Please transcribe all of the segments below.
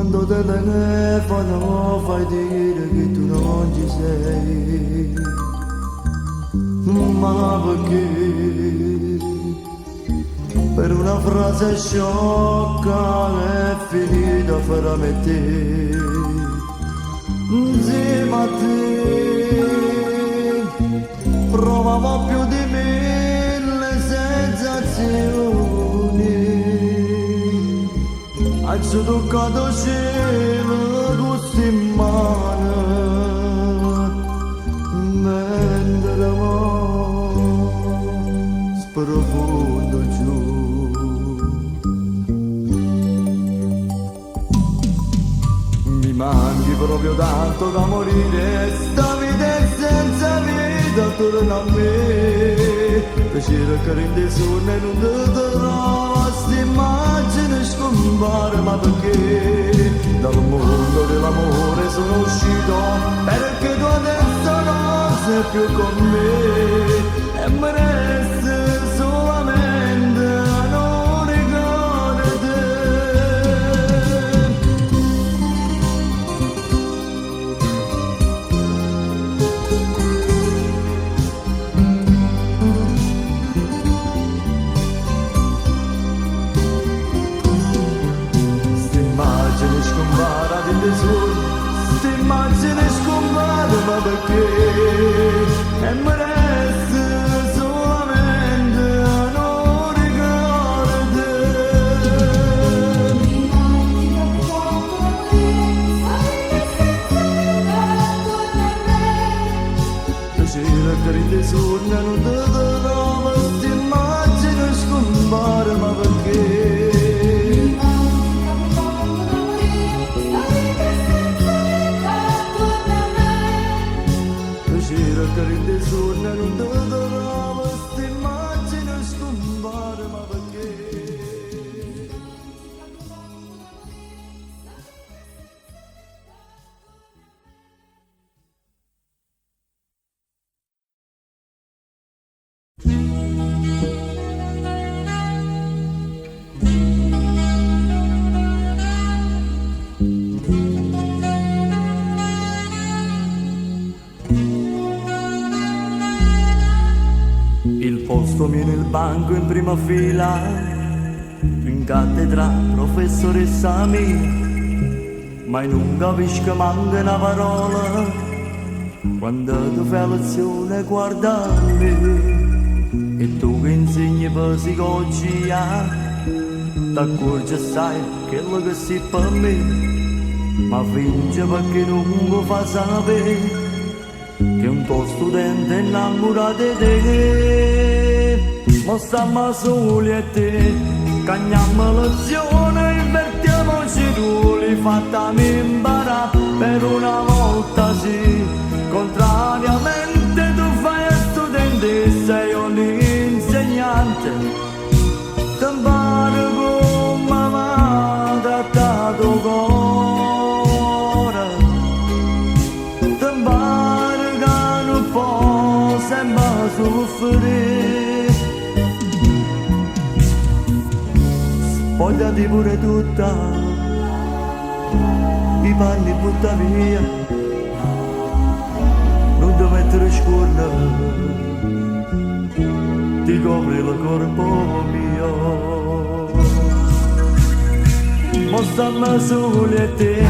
quando telefono fai dire che tu non ci sei. Ma perché? Per una frase sciocca è finita veramente insieme a te. Provavo più di 1000 sensazioni, hai toccato il cielo con in mano, mentre mo sprofondo giù. Mi manchi proprio tanto da morire, sta vita è senza vita torna a me. Piacere che rende sonno e non ti trovo, st'immagine scompare, ma perché? Dal mondo dell'amore sono uscito, perché tu adesso non sei più con me e mi resta solamente non ricordare te. St'immagine scompare delle sole, st'immagine scompare, ma perché? E mi resta solamente non ricordare te. Piacere che rende sonno e non ti trovo, st'immagine scompare, ma perché? Che rende sonno e non ti trovo, st'immagine scompare, ma perché? Il posto mio nel banco in prima fila, in cattedra professoressa mia, ma non capisco che manca una parola quando tu fai lezione guarda me. E tu che insegni per psicologia t'accorgi assai quello che sei per me, ma finge perché non mi fa sapere che un tuo studente è innamorato di te. Ma stiamo soli e te, cagniamo lezione, invertiamoci ruoli, fatemi imparare per una volta sì. Contrariamente tu fai studentessa e io l'insegnante, ti pare come va trattato cuore, ti pare che non può sempre soffrire. Spogliati pure tutta, i panni butta via, non ti mettere scorna, ti copri il corpo mio. Ma stiamo soli e te,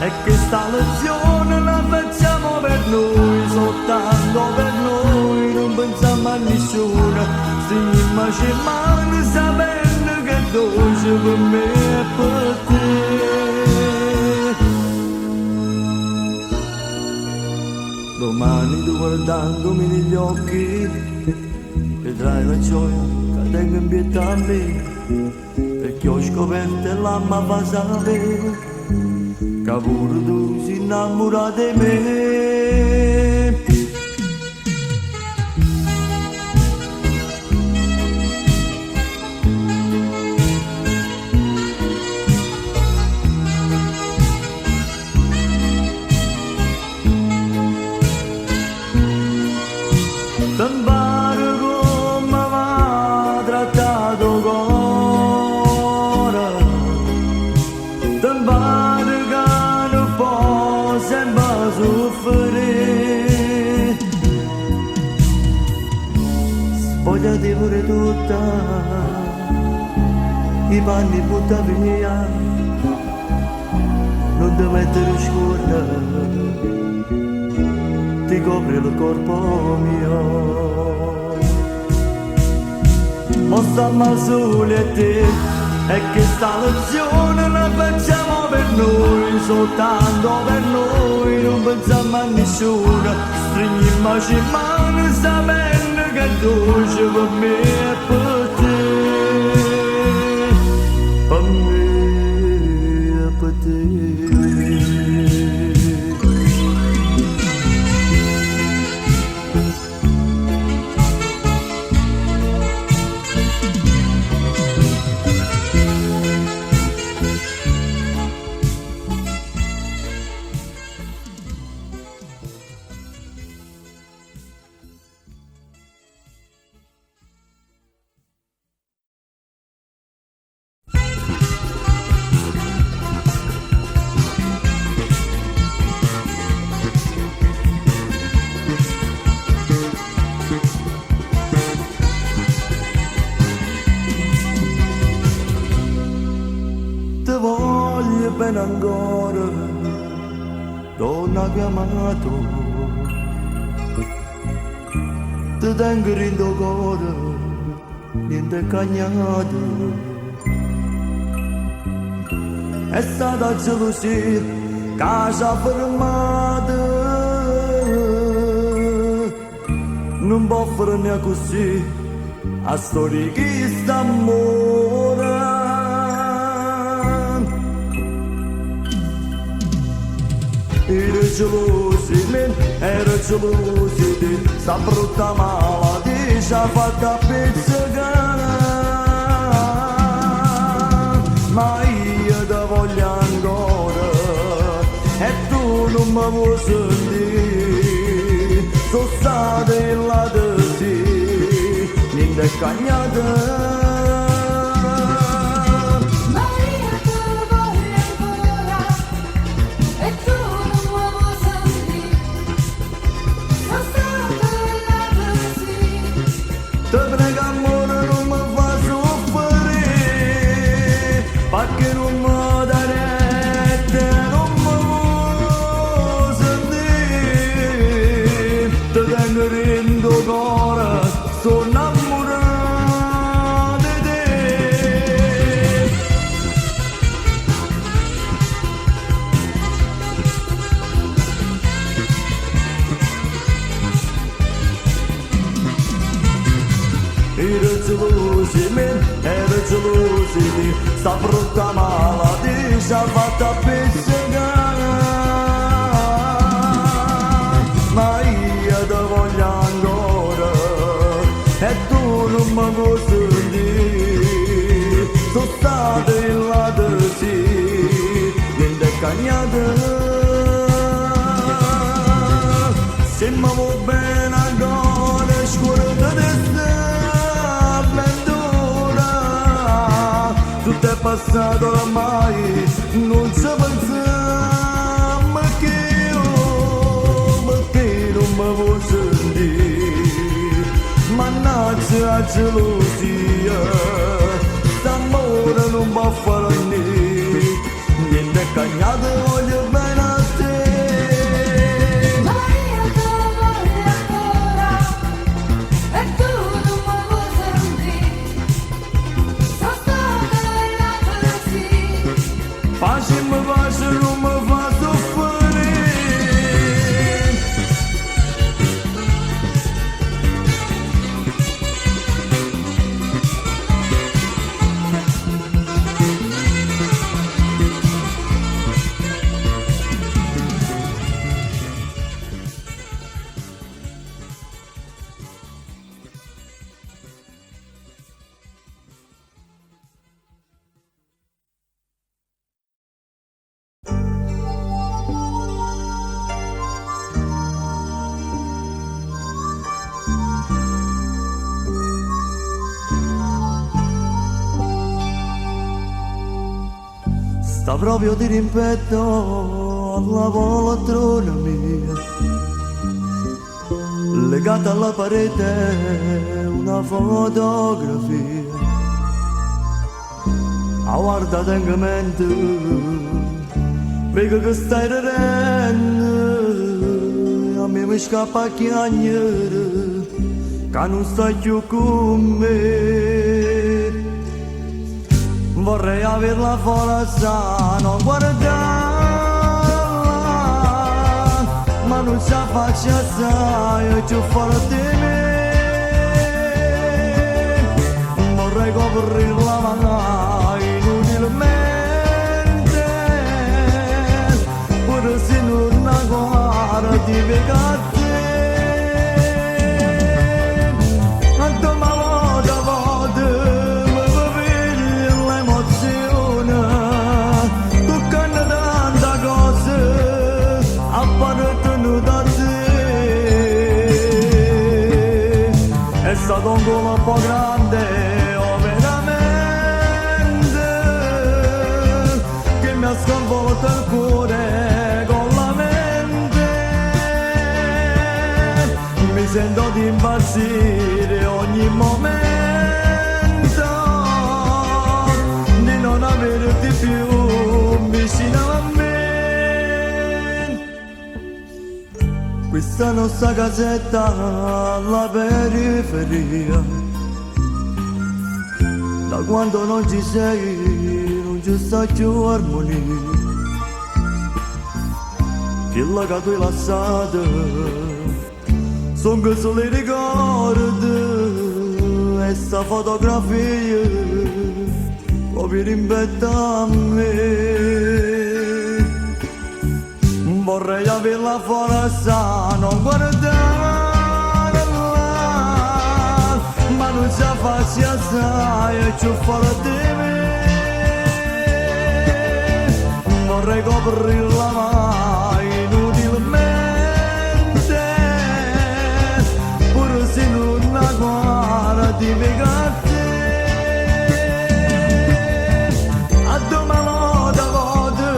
e che sta lezione la facciamo per noi, soltanto per noi, non pensiamo a nessuno, stiamo ci manca sapendo che dolce per me e per te. Domani tu guardandomi negli occhi vedrai la gioia che tengo in pietà a me, perché ho scoperto e l'amma fa sapere che pure tu sei innamorata di me. Ti pare come va trattato cuore, ti pare di pure tutta, i panni butta via, non ti mettere scorda, ti copre il corpo mio. Ma stiamo al sole e te, e che sta lezione la facciamo per noi, soltanto per noi, non pensiamo a nessuno, stringiamoci in mano sapendo che è dolce per me e per te, per me e per te. Ti voglio bene ancora, donna chiamato, ti tengo in tuo cuore, niente cagnato. È stata gelosia, casa fermata, non può fare neanche così, a storia che sta amore. Era gelosi di sta brutta malattia ci ha fatta pizzicare, ma io ti voglio ancora e tu non mi vuoi sentire, sono stata in là di te, niente cagnata. Te prego amore non mi fa soffrire, perché non mi dà retta, non mi vuoi sentire. Te tengo in tuo cuore, sono innamorato di te. Era gelosi di sta brutta malattia ci ha fatta pizzicare, ma io ti voglio ancora e tu non mi vuoi sentire, sono stata in là di te, niente cagnata. Se mi vuoi bene ancora scuola di tutto è passato ormai, non ci pensiamo che io per te non mi vuoi sentire, mannaggia la gelosia, st'amore non può fare niente cagnato, voglio bene a te. Ma io ti voglio ancora e tu non mi vuoi sentire, sono stata là così. Facciamo pace, non mi fa soffrire. Sta proprio di rimpetto alla poltrona mia, legata alla parete una fotografia. A guarda attentamente, vedo che stai ridendo, a me mi scappa a chiagnere, che non stai più con me. Vorrei averla forza, non guardarla, ma non ci faccia assai, più forte di me. Vorrei coprirla ma inutilmente, pure se non la guarda ti vegate. Quanto mi volte mi piglia l'emozione, toccando tante cose appartenute a te. È stato un gol un po' grande, oh veramente, che mi ha sconvolto il cuore con la mente. Mi sento di impazzire ogni momento, di non averti più vicino a me. Questa nostra casetta alla periferia, da quando non ci sei non ci sta più armonia. Quella che tu hai lasciato sono che solo i ricordi, e sta fotografia proprio rimbetta a me. Vorrei averla forza, non guardarla, ma non ci faccia assai, è più forte di me. Vorrei coprirla ma inutilmente, pure se non la guarda ti vegate. A domani da volte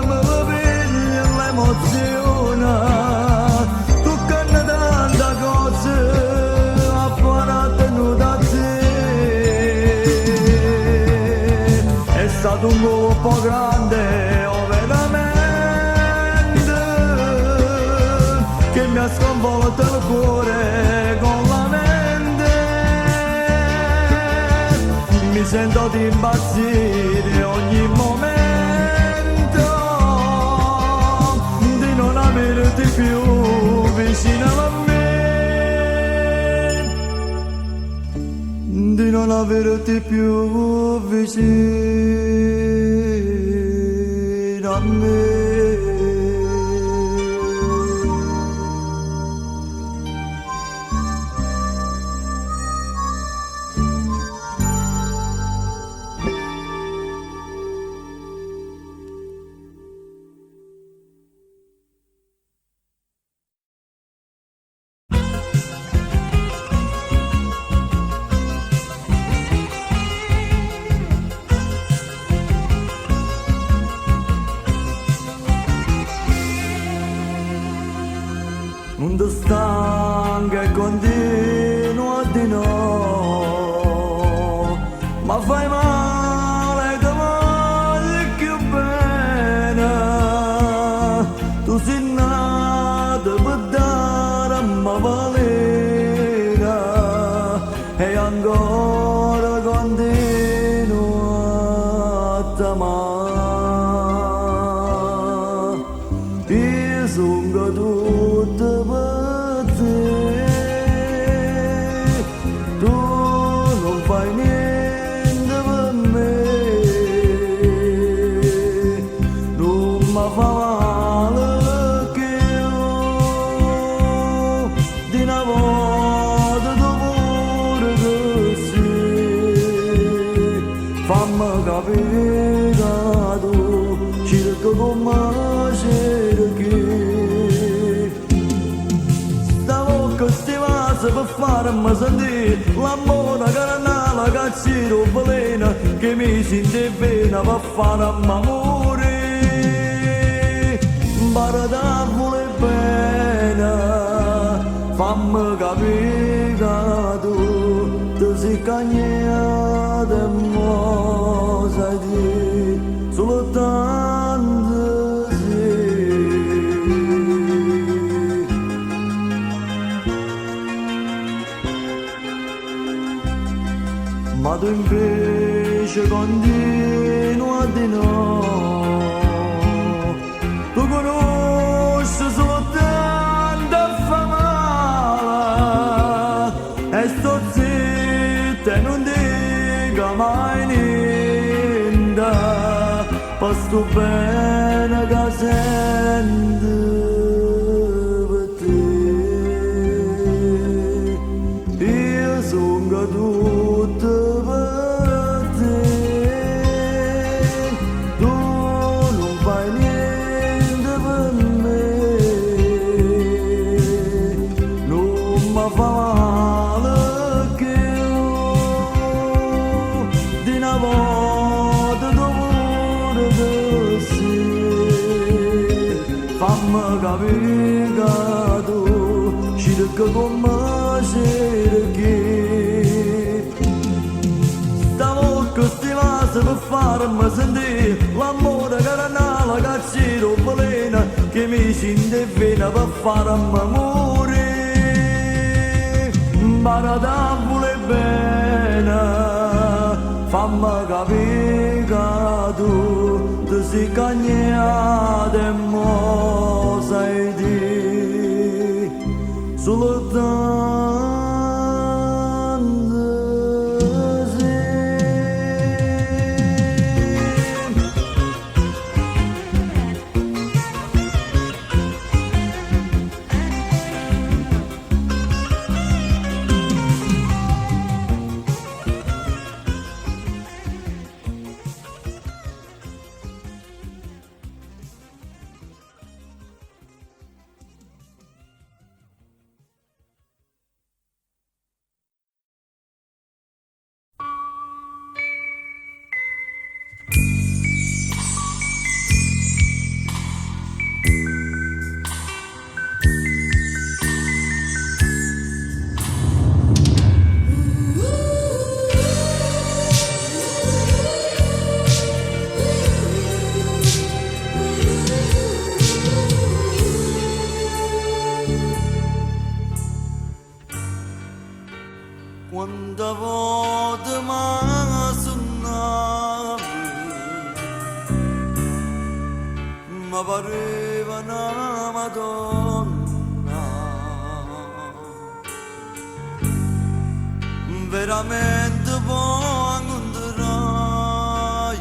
mi piglia l'emozione, toccando tante cose appartenute a te. È stato un po' grande, oh veramente, che mi ha sconvolto il cuore con la mente. Mi sento di impazzire ogni momento, di non averti più vicino a me, di non averti più vicino a me. Non ti stanca e continua di no, ma fai male che voglio più bene. Tu sei nata per dare a me valere, e ancora continua a t'amare. Io sono tutto per te, tu non fai niente per me, non mi fa male che io di una volta tu pure così. Fammi capire che tu cerca come cerchi. Per farmi sentire l'amore che non ha la cazzina velena, che mi sente bene per farmi amore. Para da vuole bene, fammi capire che tu ti sei cagnata e mo sai di soltanto sì. Ma tu invece continua di no, tu conosci soltanto a fa male e sto zitta e non dica mai niente, per sto bene che sento per te. Io sono tutto per te, tu non fai niente per me, non mi fa male che di una volta d'amore così, fammi capire che tu cerchi con me cerchi. Questi vasi per farmi sentire l'amore carnale che c'era veleno che mi scende fino per farmi morire. Barata vuole bene, fammi capire che tu ti sei cagnata e mo sai di soltanto. Quanta volte mi sonnavi, mi pareva una Madonna, veramente poi incontrai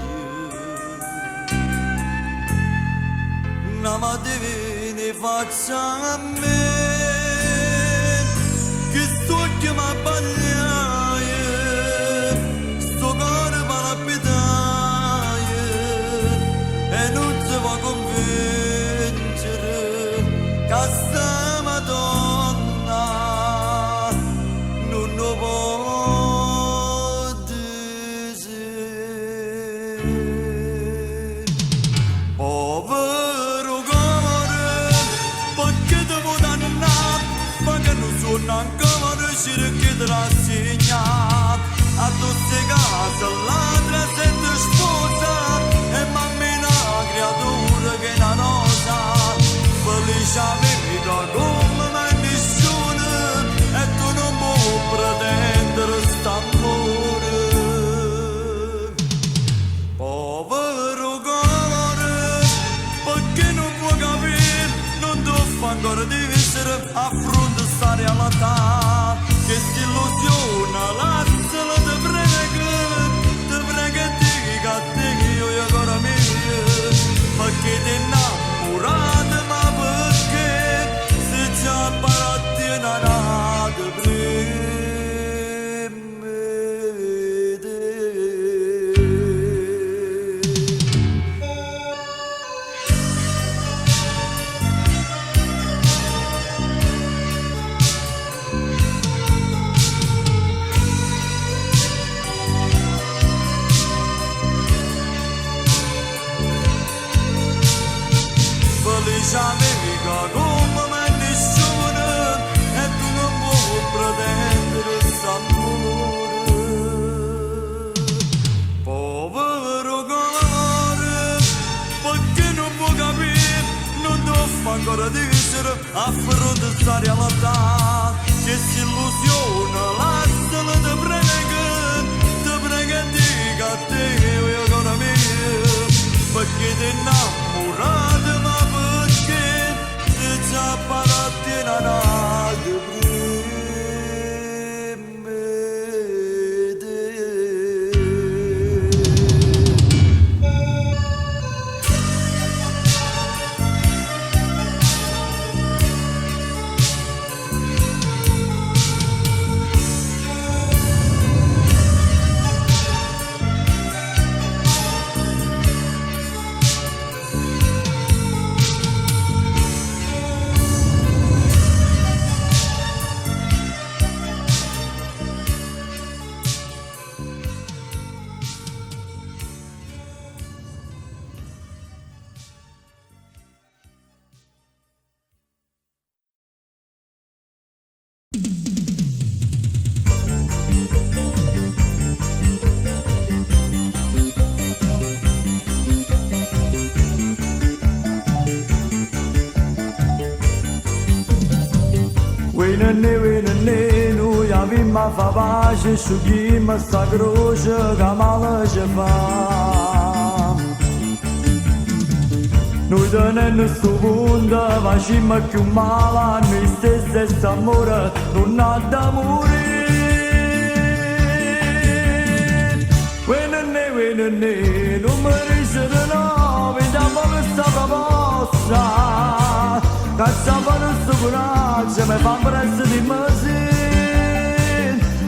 una mattina faccia a me, che sto che mi abbagliai, sto cuore palpitaie e non si può convincere che sta Madonna non lo può dire. Povero cuore, perché devo dannare, perché non sono ancora che te la segna a tutte case l'altra sente sposa e mammina creatura che è una rosa felice amica come mai nessuno e tu non puoi pretendere st'amore. Povero cuore, perché non puoi capire, non ti fa ancora di essere a fronte a sta realtà. Che si illusiona, lassala te prega dica a te che io ancora mia, perché ti innamorata, ma perché se già parati una rata amica come mai nessuno e tu ancora dicere a fronte sta realtà che si illusiona lasciala te prega e dica a te io ancora mia perché ti innamorate ma perché ti c'ha parlato in anate Winne, noi avem a fa pace, sciughim sta croce che male ci fa. Noi tenendo sto punto, facciamo più male a noi stessi e st'amore non ha da morire. Winne, non mi dice di no, vediamo questa proposta. Cacciavano sto coraggio, mi fa presto di mesi,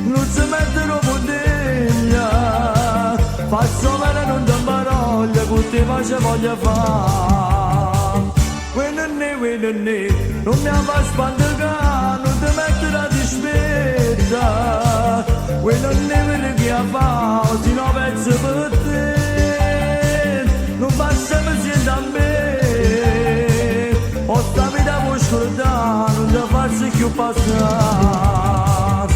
non ci mettono bottiglia, faccio bene non ti parole, che ti faccio voglia fare. Winne, non mi fa spandicare, non ti mettere a dispetta, winne che ha fatto, se no pezzo per te, non basta mi sento a me. Questa vita può scordare, non ti farsi più passare.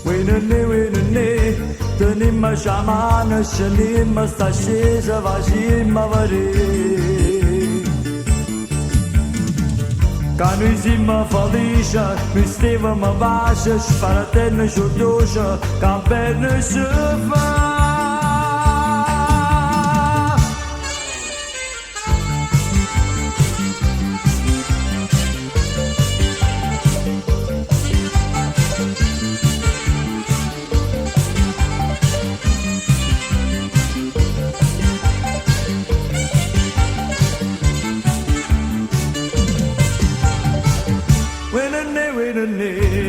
Winne, tenim la mano, scenim sta scesa, facciamo vedere. Că noi siamo felici, noi stiamo in pace, sparatene și dușă, ca bine să fac.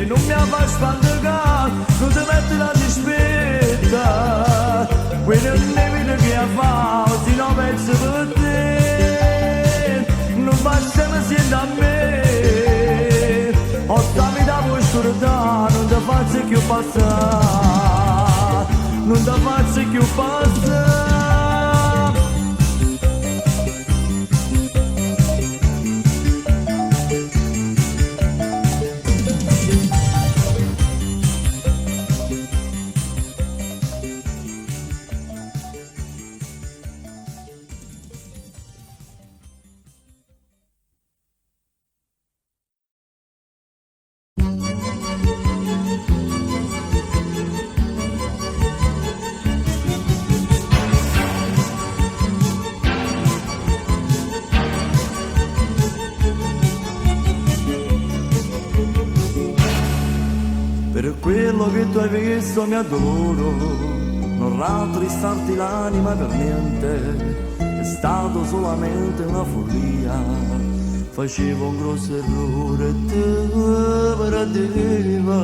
Non mi fa spandicare, non ti metti la dispetta. Winne che ha fatto, se no penso per te. Non basta mi sento a me. Questa vita puoi scordare, non ti faccio più passare. Non ti faccio più passare. Per quello che tu hai visto mi adoro, non rattristarti l'anima per niente, è stato solamente una follia, facevo un grosso errore e te perdeva,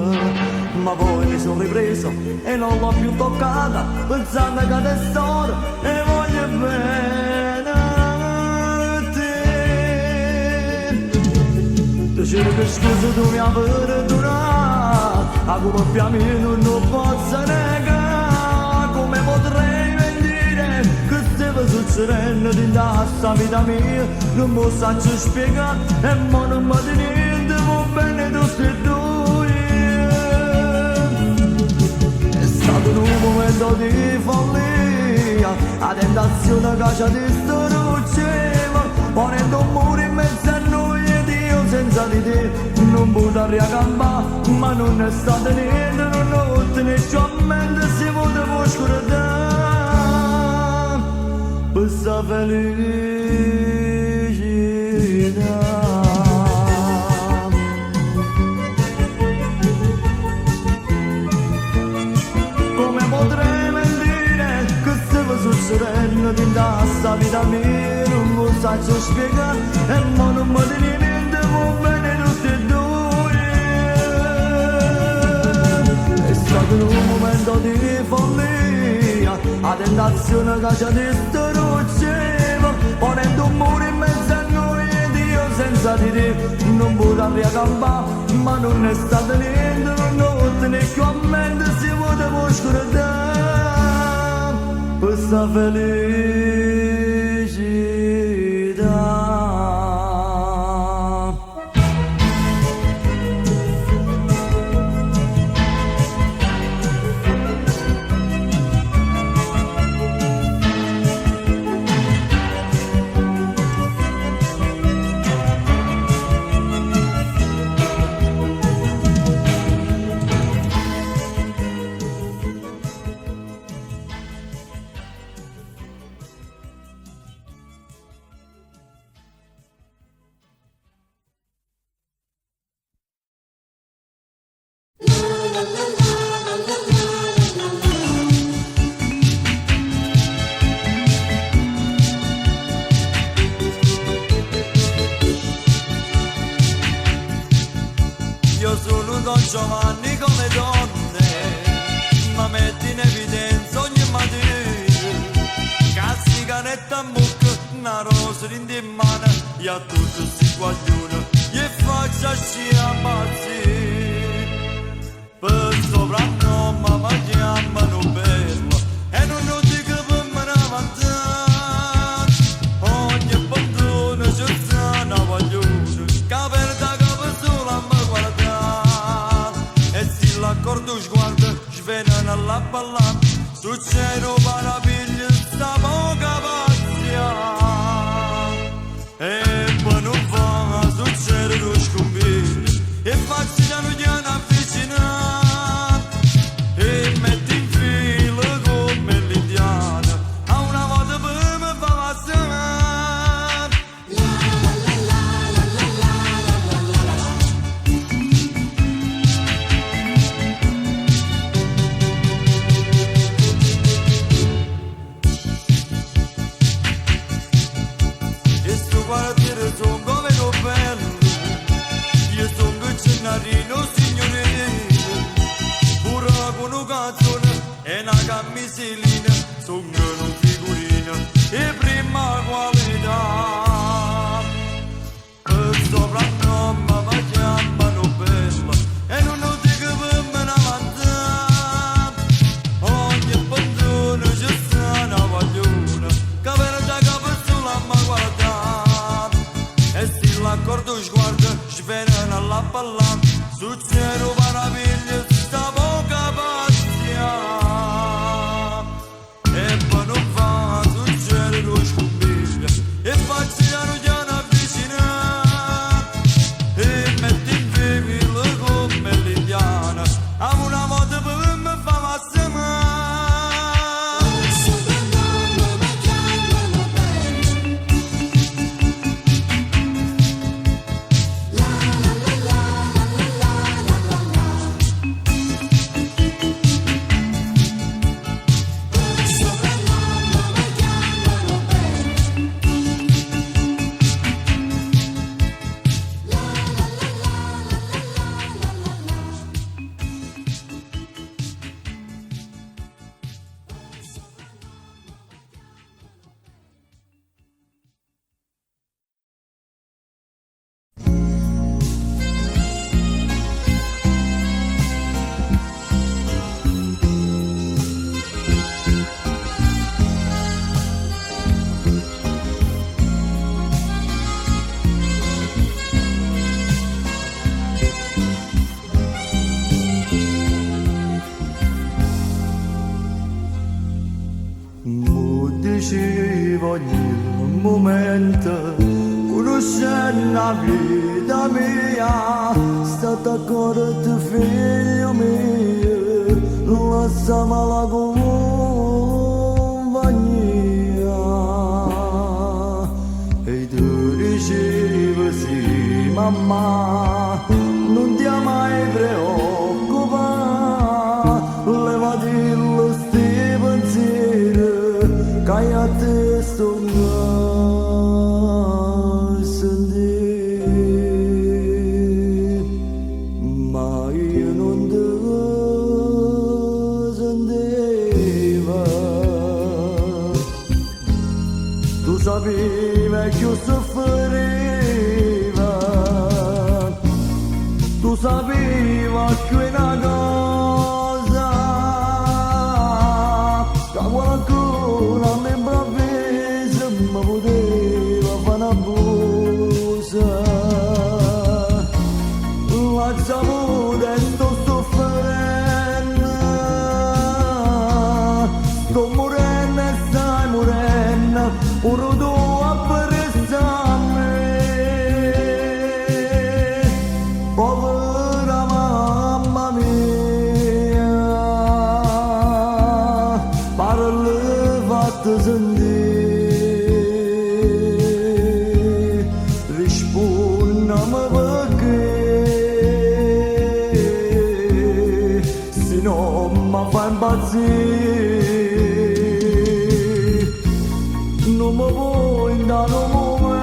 ma poi mi sono ripreso e non l'ho più toccata, pensando che adesso ora e voglio bene a te. Ti cerco scusa tu mi hai perdonato, come piamino non posso negare, come potrei mentire che stava succedendo dentro questa vita mia, non mi saggio spiegare e mo non mi di niente, va bene tutti e due. stato un momento di follia, la tentazione che ci distruggeva, ponendo un muro in mezzo a noi ed io senza di te non potrei riaccampare, ma non è stato niente, non ottenevo a mente si poteva scordare, questa felicità. Potrei mentire che stava succedendo dentro sta vita mia, non lo saggio spiegare e mo non mi dici niente, va bene tutti e due. È stato un momento di follia, la tentazione che ci distruggeva, ponendo un muro in mezzo a noi ed io senza di te non potrei riaccampare, ma non è stato niente, non ottenevo a mente si poteva scordare questa felicità. Io sono Don Giovanni come donne, ma metti in evidenza ogni mattina, cazzi canetta in bocca, una rosa in mano, e a tutti si guaglione, e faccia ci ammazzi. Per soprannome mi chiamano bella, e non dico per me ne avanzare, ogni bambino c'è una guaglione, che per da capo solo a me guardare, e se l'accordo sguarda, svenena alla ballata, succede meraviglia, sta poca pazzia, e poi non va, succede lo scombino, e faccio piano piano avvicinare, e metti in fila come l'indiana, a una volta per me fa passare. E sto quartiere sono come lo bello, io sono un cenarino signorino, pure con un canzone e una camiselina, sono un figurino e prima qualità. Per soprannome mi chiamano bella e non lo dico per me ne avanzare, ogni bambino c'è una guagliona, che per da capo solo a me guardare, e se l'accordo sguarda, svenena alla ballata, succede meraviglia, sta poca pazzia, e poi non va, succede lo scombiglia, e faccio piano piano avvicinare, e metti in fila come l'indiana, a una volta per me fa passare. ogni momento, conoscendo la vita mia, stata accorta figlio mio, lasciami la compagnia. E tu dicevi sì, mamma, non ti ha mai preoccupare, levati lo sti pensieri, che a te sto a sentire, ma io non te sentivo. Tu sapevi che io soffriva, tu sapevi che una cosa, che qualcuno all'improvviso mi poteva fare una busa. Lasciamo e sto soffrendo, sto morendo e stai morendo, pure tu apprezzami. Povera mamma mia, parole fatte sentire, rispondami perché, se non mi fai impazzire, non mi vuoi dare un momento,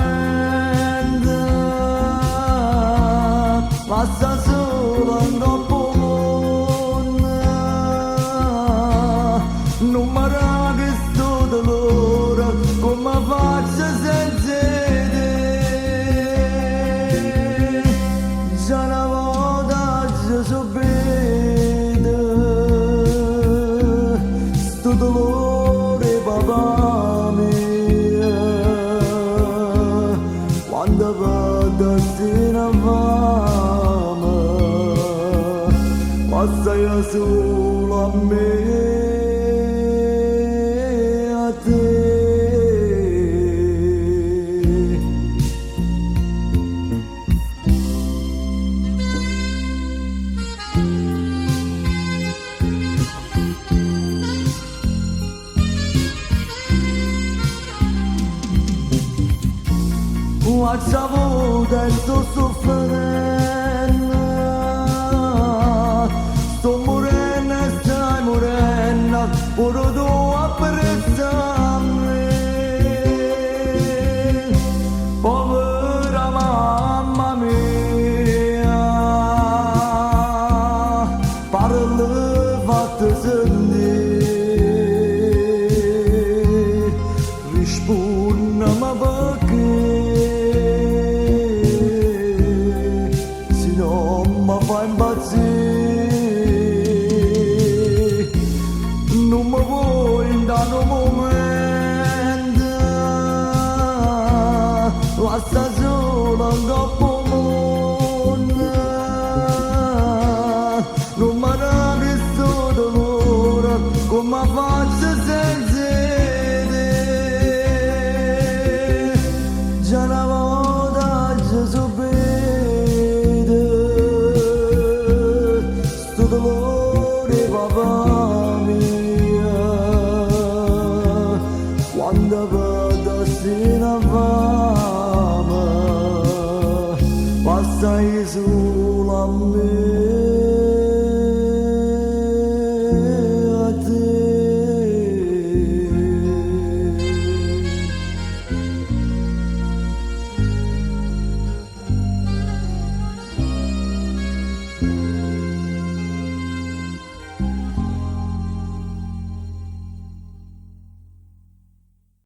basta solo un troppo mondo, non mi che sto dolore, come faccio senza te? Già una volta ci so bene, sto dolore papà mia, quando vado a sera fame, passa io solo a me, a te. Qualche volta sto soffrendo, sto morendo e stai morendo, pure tu apprezzami. Povera mamma mia, parole fatte sentire, rispondimi perché, se non mi fai impazzire, non mi vuoi dare un momento, lascia solo un troppo mondo, non mi dà questo dolore, come faccio senza te? Già una volta ci so bene, sto dolore papà mia, quando vado a sera fame, passa solo a me.